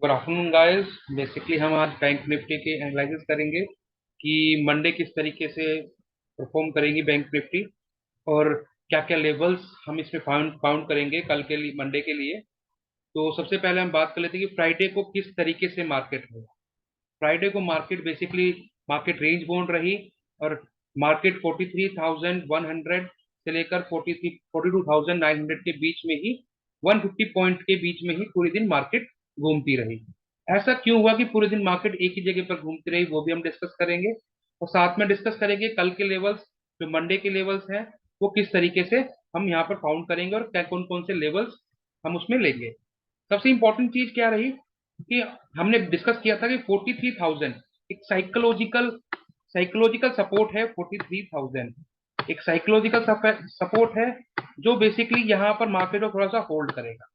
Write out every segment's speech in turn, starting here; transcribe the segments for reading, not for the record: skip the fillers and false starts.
Good afternoon guys. Basically हम आज bank Nifty के एनालिसिस करेंगे कि मंडे किस तरीके से परफॉर्म करेगी बैंक निफ्टी और क्या क्या लेवल्स हम इसमें फाउंड फाउंड करेंगे कल के लिए, मंडे के लिए। तो सबसे पहले हम बात कर लेते हैं कि फ्राइडे को किस तरीके से मार्केट हुआ। फ्राइडे को market basically market range bound रही और मार्केट 43,100 से लेकर 42,900 के बीच में ही, 150 पॉइंट के बीच में ही पूरे दिन मार्केट घूमती रही। ऐसा क्यों हुआ कि पूरे दिन मार्केट एक ही जगह पर घूमती रही, वो भी हम डिस्कस करेंगे। और साथ में डिस्कस करेंगे कल के लेवल्स, जो मंडे के लेवल्स हैं, वो किस तरीके से हम यहाँ पर फाउंड करेंगे और क्या कौन कौन से लेवल्स हम उसमें लेंगे। सबसे इंपॉर्टेंट चीज क्या रही कि हमने डिस्कस किया था कि 43,000 एक साइकोलॉजिकल साइकोलॉजिकल सपोर्ट है। 43,000 एक साइकोलॉजिकल सपोर्ट है जो बेसिकली यहाँ पर मार्केट को थोड़ा सा होल्ड करेगा।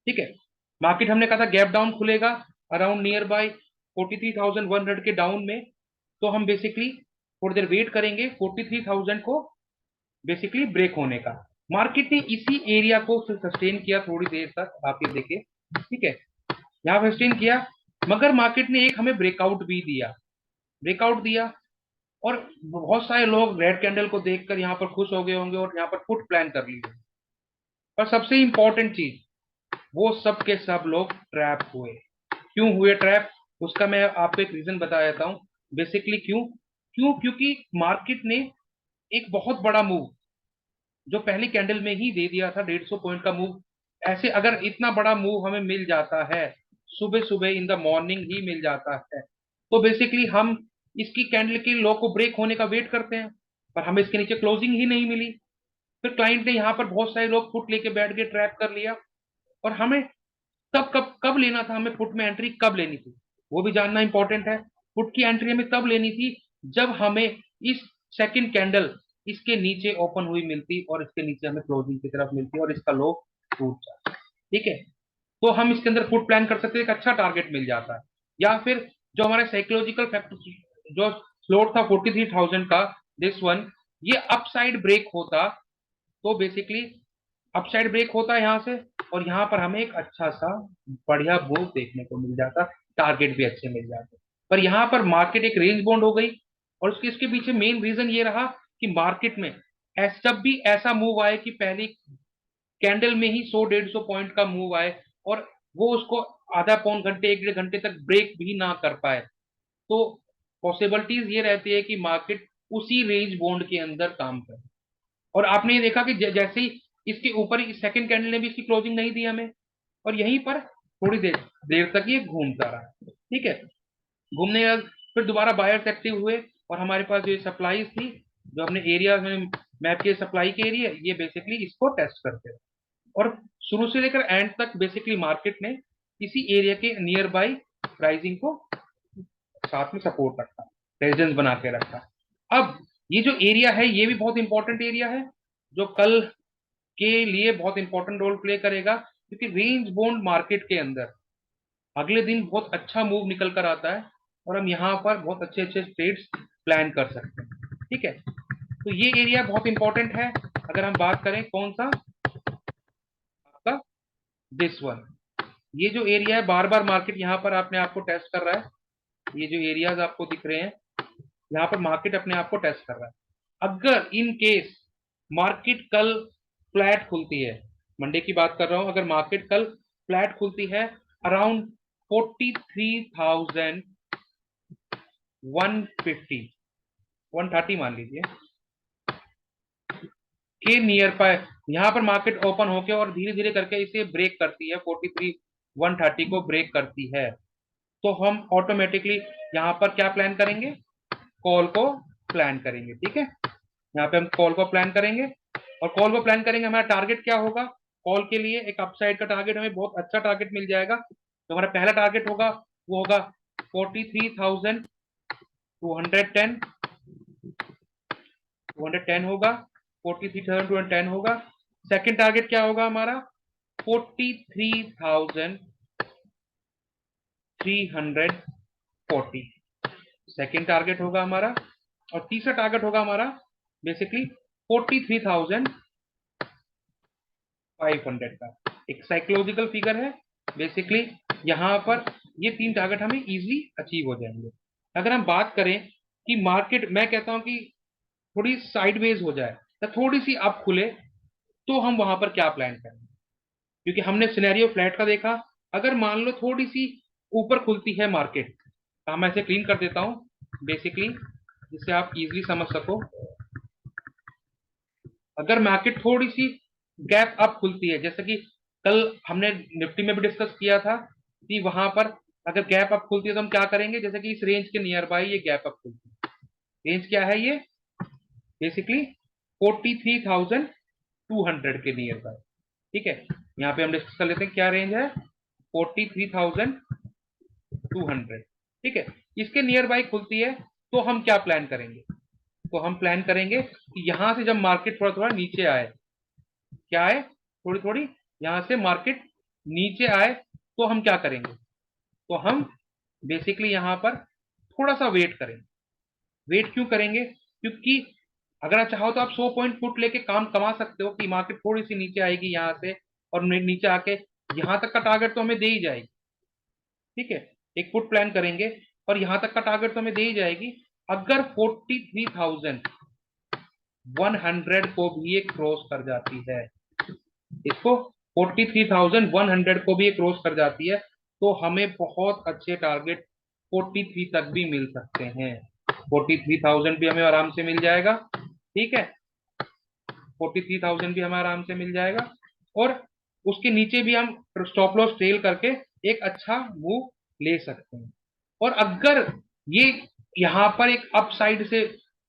ठीक है, मार्केट हमने कहा था गैप डाउन खुलेगा अराउंड नियर बाय 43,100 के डाउन में। तो हम बेसिकली थोड़ी देर वेट करेंगे 43,000 को बेसिकली ब्रेक होने का। मार्केट ने इसी एरिया को सस्टेन किया थोड़ी देर तक, आप ये देखिए। ठीक है, यहाँ सस्टेन किया, मगर मार्केट ने एक हमें ब्रेकआउट दिया और बहुत सारे लोग रेड कैंडल को देखकर यहाँ पर खुश हो गए होंगे और यहाँ पर पुट प्लान कर लिए। पर सबसे इंपॉर्टेंट चीज, वो सब के सब लोग ट्रैप हुए। क्यों हुए ट्रैप, उसका मैं आपको एक रीजन बता देता हूँ। बेसिकली क्यों क्यों क्योंकि मार्केट ने एक बहुत बड़ा मूव जो पहली कैंडल में ही दे दिया था, 150 पॉइंट का मूव। ऐसे अगर इतना बड़ा मूव हमें मिल जाता है सुबह सुबह इन द मॉर्निंग ही मिल जाता है, तो बेसिकली हम इसकी कैंडल की लो को ब्रेक होने का वेट करते हैं, पर हमें इसके नीचे क्लोजिंग ही नहीं मिली। फिर क्लाइंट ने यहाँ पर बहुत सारे लोग फुट लेके बैठ के ट्रैप कर लिया। और हमें तब कब कब लेना था, हमें फुट में एंट्री कब लेनी थी वो भी जानना इंपॉर्टेंट है। फुट की एंट्री हमें तब लेनी थी जब हमें इस सेकंड कैंडल इसके नीचे ओपन हुई मिलती और इसके नीचे हमें क्लोजिंग की तरफ मिलती और इसका लो टूट जाता। ठीक है, तो हम इसके अंदर फुट प्लान कर सकते हैं, एक अच्छा टारगेट मिल जाता है। या फिर जो हमारे साइकोलॉजिकल फैक्टर जो फ्लोट था 43,000 का, दिस वन, ये अपसाइड ब्रेक होता तो बेसिकली अपसाइड ब्रेक होता है यहाँ से, और यहाँ पर हमें एक अच्छा सा बढ़िया मूव देखने को मिल जाता, टारगेट भी अच्छे मिल जाते। पर यहाँ पर मार्केट एक रेंज बाउंड हो गई और उसके इसके पीछे मेन रीजन ये रहा कि मार्केट में जब भी ऐसा मूव आए कि पहली कैंडल में ही 100-150 पॉइंट का मूव आए और वो उसको आधा पौन घंटे 1 डेढ़ घंटे तक ब्रेक भी ना कर पाए, तो पॉसिबिलिटीज ये रहती है कि मार्केट उसी रेंज बॉन्ड के अंदर काम करे। और आपने ये देखा कि जैसे ही इसके ऊपर सेकंड कैंडल ने भी इसकी क्लोजिंग नहीं दी हमें, और यहीं पर थोड़ी देर देर तक ये घूमता रहा। ठीक है, घूमने के बाद फिर दोबारा बायर्स एक्टिव हुए और हमारे पास जो सप्लाई थी, जो हमने एरिया में मैप किए सप्लाई के एरिया, ये बेसिकली इसको टेस्ट करते रहे। और शुरू से लेकर एंड तक बेसिकली मार्केट ने इसी एरिया के नियर बाई प्राइसिंग को साथ में सपोर्ट रखा, रेजिस्टेंस बना के रखा। अब ये जो एरिया है ये भी बहुत इंपॉर्टेंट एरिया है, जो कल के लिए बहुत इंपॉर्टेंट रोल प्ले करेगा, क्योंकि रेंज बोन्ड मार्केट के अंदर अगले दिन बहुत अच्छा मूव निकल कर आता है और हम यहाँ पर बहुत अच्छे अच्छे ट्रेड्स प्लान कर सकते हैं। ठीक है, तो ये एरिया बहुत इंपॉर्टेंट है। अगर हम बात करें कौन सा, आपका दिस वन, ये जो एरिया है, बार बार मार्केट यहाँ पर अपने आप को टेस्ट कर रहा है। ये जो एरियाज आपको दिख रहे हैं, यहाँ पर मार्केट अपने आप को टेस्ट कर रहा है। अगर इन केस मार्केट कल फ्लैट खुलती है, मंडे की बात कर रहा हूं, अगर मार्केट कल फ्लैट खुलती है अराउंड 43,150 130 मान लीजिए के नियर पर, यहाँ पर मार्केट ओपन होके और धीरे धीरे करके इसे ब्रेक करती है, 43,130 को ब्रेक करती है, तो हम ऑटोमेटिकली यहाँ पर क्या प्लान करेंगे, कॉल को प्लान करेंगे। ठीक है, यहाँ पे हम कॉल को प्लान करेंगे और कॉल को प्लान करेंगे। हमारा टारगेट क्या होगा, कॉल के लिए एक अपसाइड का टारगेट, हमें बहुत अच्छा टारगेट मिल जाएगा। तो हमारा पहला टारगेट होगा वो होगा 43,210 210 होगा, 43,210 होगा। सेकंड टारगेट क्या होगा हमारा, 43,340 सेकंड टारगेट होगा हमारा। और तीसरा टारगेट होगा हमारा बेसिकली 43,500 का, एक साइकोलॉजिकल फिगर है बेसिकली। यहाँ पर ये 3 टारगेट हमें इजीली अचीव हो जाएंगे। अगर हम बात करें कि मार्केट, मैं कहता हूं कि थोड़ी साइडवेज हो जाए या थोड़ी सी अप खुले, तो हम वहां पर क्या प्लान करें? क्योंकि हमने सिनेरियो फ्लैट का देखा। अगर मान लो थोड़ी सी ऊपर खुलती है मार्केट, तो मैं ऐसे क्लीन कर देता हूं बेसिकली, जिससे आप इजीली समझ सको। अगर मार्केट थोड़ी सी गैप अप खुलती है, जैसे कि कल हमने निफ्टी में भी डिस्कस किया था कि वहां पर अगर गैप अप खुलती है तो हम क्या करेंगे, जैसे कि इस रेंज के नियर बाय ये गैप अप खुलती है। रेंज क्या है ये? बेसिकली 43,200 के नियर बाय। ठीक है, यहाँ पे हम डिस्कस कर लेते हैं क्या रेंज है। 43,200। ठीक है, इसके नियर बाय खुलती है तो हम क्या प्लान करेंगे? तो हम प्लान करेंगे कि यहां से जब मार्केट थोड़ा थोड़ा नीचे आए, क्या आए, थोड़ी थोड़ी यहां से मार्केट नीचे आए, तो हम क्या करेंगे? तो हम बेसिकली यहां पर थोड़ा सा वेट करेंगे। वेट क्यों करेंगे? क्योंकि अगर आप चाहो तो आप 100 पॉइंट पुट लेके काम कमा सकते हो कि मार्केट थोड़ी सी नीचे आएगी यहाँ से, और नीचे आके यहाँ तक का टारगेट तो हमें दे ही जाएगी। ठीक है, एक पुट प्लान करेंगे और यहाँ तक का टारगेट तो हमें दे ही जाएगी। अगर 43,100 को भी ये क्रॉस कर जाती है, इसको 43,100 को भी ये क्रॉस कर जाती है, तो हमें बहुत अच्छे टारगेट 43 तक भी मिल सकते हैं। 43,000 भी हमें आराम से मिल जाएगा। ठीक है, 43,000 भी हमें आराम से मिल जाएगा, और उसके नीचे भी हम स्टॉप लॉस ट्रेल करके एक अच्छा मूव ले सकते हैं। और अगर ये यहाँ पर एक अप साइड से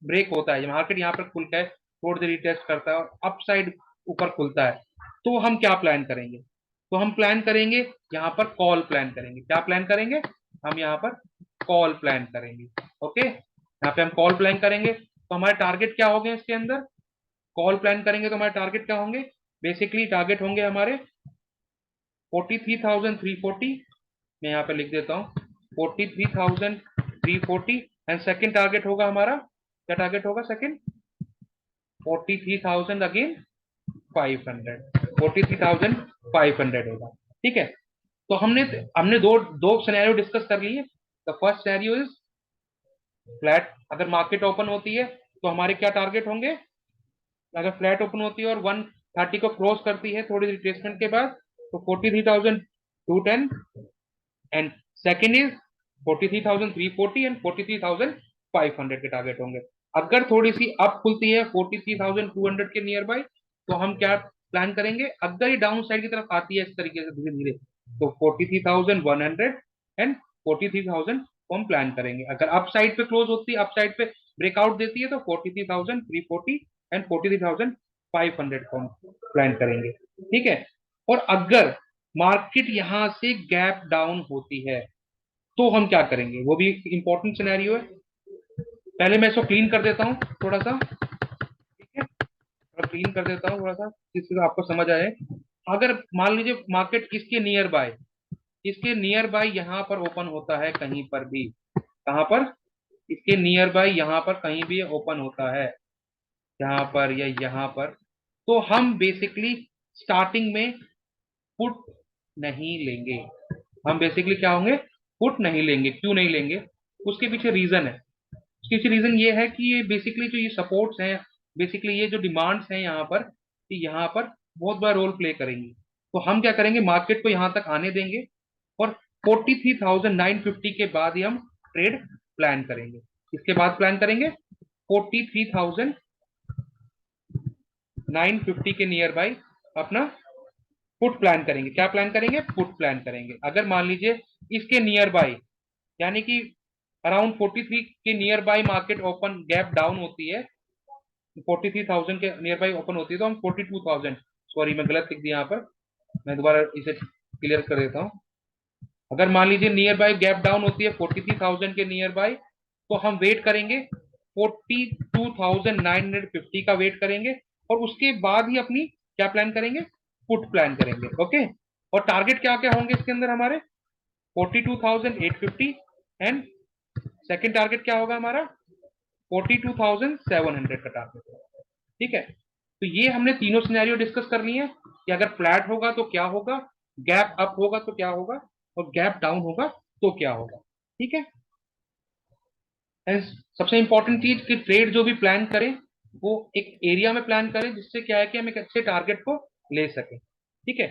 ब्रेक होता है, मार्केट यहाँ पर खुलता है, थोड़ी देर टेस्ट करता है और अप साइड ऊपर खुलता है, तो हम क्या प्लान करेंगे? तो हम प्लान करेंगे यहाँ पर कॉल प्लान करेंगे। क्या प्लान करेंगे? हम यहाँ पर कॉल प्लान करेंगे। ओके, यहाँ पे हम कॉल प्लान करेंगे, तो हमारे टारगेट क्या हो गए इसके अंदर? कॉल प्लान करेंगे तो हमारे टारगेट क्या होंगे? बेसिकली टारगेट होंगे हमारे 43,340। मैं यहाँ पे लिख देता हूँ 43,340। एंड सेकेंड टारगेट होगा हमारा, क्या टारगेट होगा सेकेंड? 43,000 अगेन 500। 43,500 होगा। ठीक है, तो हमने हमने दो दो सिनेरियो डिस्कस कर लिए। The first scenario is flat. अगर मार्केट ओपन होती है तो हमारे क्या टारगेट होंगे? अगर फ्लैट ओपन होती है और 130 को क्रॉस करती है थोड़ी रिट्रेसमेंट के बाद, तो 43,210। एंड सेकेंड इज 43,340 एंड 43,500 के टारगेट होंगे। अगर थोड़ी सी अप खुलती है 43,200 के नियर बाय, तो हम क्या प्लान करेंगे? अगर ये डाउन साइड की तरफ आती है इस तरीके से धीरे धीरे, तो 43,100 एंड 43,000 को हम प्लान करेंगे। अगर अप साइड पे क्लोज होती है, अप साइड पे ब्रेकआउट देती है, तो 43,340 एंड 43,500 को हम प्लान करेंगे। ठीक है, और अगर मार्केट यहां से गैप डाउन होती है, तो हम क्या करेंगे? वो भी इंपॉर्टेंट सिनेरियो है। पहले मैं इसको क्लीन कर देता हूँ थोड़ा सा। ठीक है, थोड़ा क्लीन कर देता हूँ थोड़ा सा, जिससे आपको समझ आए। अगर मान लीजिए मार्केट इसके नियर बाय यहाँ पर ओपन होता है कहीं पर भी, कहाँ पर? इसके नियर बाय यहाँ पर कहीं भी ओपन होता है, यहाँ पर या यहाँ पर, तो हम बेसिकली स्टार्टिंग में पुट नहीं लेंगे। हम बेसिकली क्या होंगे? पुट नहीं लेंगे। क्यों नहीं लेंगे? उसके पीछे रीजन है। उसके पीछे रीजन ये है कि ये बेसिकली जो ये सपोर्ट्स हैं, बेसिकली ये जो डिमांड्स हैं यहाँ पर, कि यहाँ पर बहुत बड़ा रोल प्ले करेंगी। तो हम क्या करेंगे? मार्केट को यहाँ तक आने देंगे, और 43,950 के बाद ही हम ट्रेड प्लान करेंगे। इसके बाद प्लान करेंगे 43,950 के नियर बाई अपना पुट प्लान करेंगे। क्या प्लान करेंगे? पुट प्लान करेंगे। अगर मान लीजिए इसके नियर बाय, यानी कि अराउंड 43 के near by market open gap down होती है, 43,000 के नियर बाय ओपन होती है, तो हम 42,000, सॉरी मैं गलत लिख दिया यहाँ पर, मैं दोबारा इसे क्लियर कर देता हूँ। अगर मान लीजिए नियर बाय गैप डाउन होती है 43,000 के नियर बाय, तो हम वेट करेंगे 42,950 का वेट करेंगे, और उसके बाद ही अपनी क्या प्लान करेंगे? पुट प्लान करेंगे। ओके, और टारगेट क्या क्या होंगे इसके अंदर हमारे? 42,850। एंड सेकेंड टारगेट क्या होगा हमारा? 42,700 का टारगेट होगा। ठीक है, तो ये हमने तीनों सिनेरियो डिस्कस कर लिए कि अगर फ्लैट होगा तो क्या होगा, गैप अप होगा तो क्या होगा, और गैप डाउन होगा तो क्या होगा। ठीक है। And सबसे इंपॉर्टेंट चीज कि ट्रेड जो भी प्लान करें वो एक एरिया में प्लान करें, जिससे क्या है कि हम एक अच्छे टारगेट को ले सकें। ठीक है।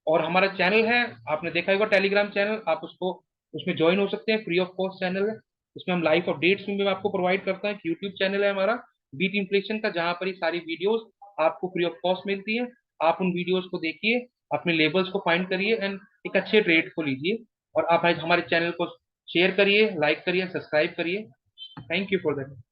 और हमारा चैनल है, आपने देखा होगा टेलीग्राम चैनल, आप उसको उसमें ज्वाइन हो सकते हैं, फ्री ऑफ कॉस्ट चैनल है। उसमें हम लाइव अपडेट्स भी आपको प्रोवाइड करते हैं। यूट्यूब चैनल है हमारा बीट इन्फ्लेशन का, जहां पर ये सारी वीडियोस आपको फ्री ऑफ कॉस्ट मिलती है। आप उन वीडियोस को देखिए, अपने लेबल्स को फाइंड करिए एंड एक अच्छे ट्रेड को लीजिए। और आप हमारे चैनल को शेयर करिए, लाइक करिए, सब्सक्राइब करिए। Thank you for that.